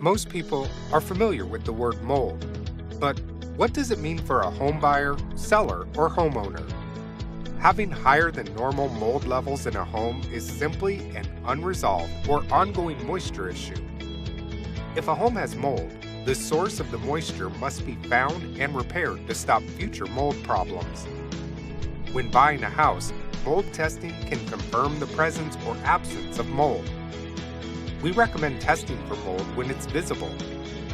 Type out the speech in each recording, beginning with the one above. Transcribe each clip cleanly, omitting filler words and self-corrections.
Most people are familiar with the word mold, but what does it mean for a home buyer, seller, or homeowner? Having higher than normal mold levels in a home is simply an unresolved or ongoing moisture issue. If a home has mold, the source of the moisture must be found and repaired to stop future mold problems. When buying a house, mold testing can confirm the presence or absence of mold. We recommend testing for mold when it's visible,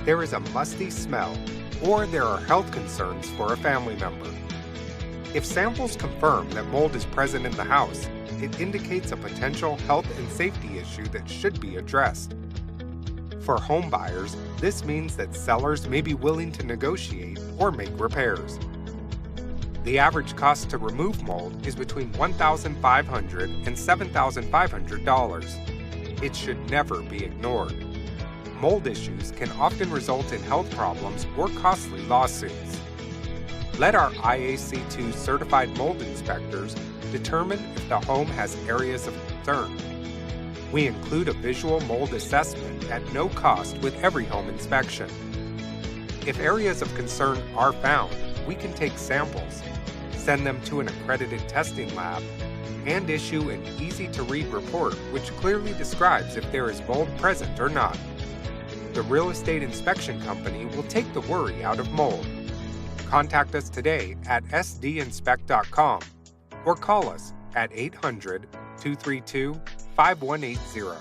there is a musty smell, or there are health concerns for a family member. If samples confirm that mold is present in the house, it indicates a potential health and safety issue that should be addressed. For home buyers, this means that sellers may be willing to negotiate or make repairs. The average cost to remove mold is between $1,500 and $7,500. It should never be ignored. Mold issues can often result in health problems or costly lawsuits. Let our IAC2 certified mold inspectors determine if the home has areas of concern. We include a visual mold assessment at no cost with every home inspection. If areas of concern are found, we can take samples, send them to an accredited testing lab, and issue an easy-to-read report which clearly describes if there is mold present or not. The real estate inspection company will take the worry out of mold. Contact us today at sdinspect.com or call us at 800-232-5180.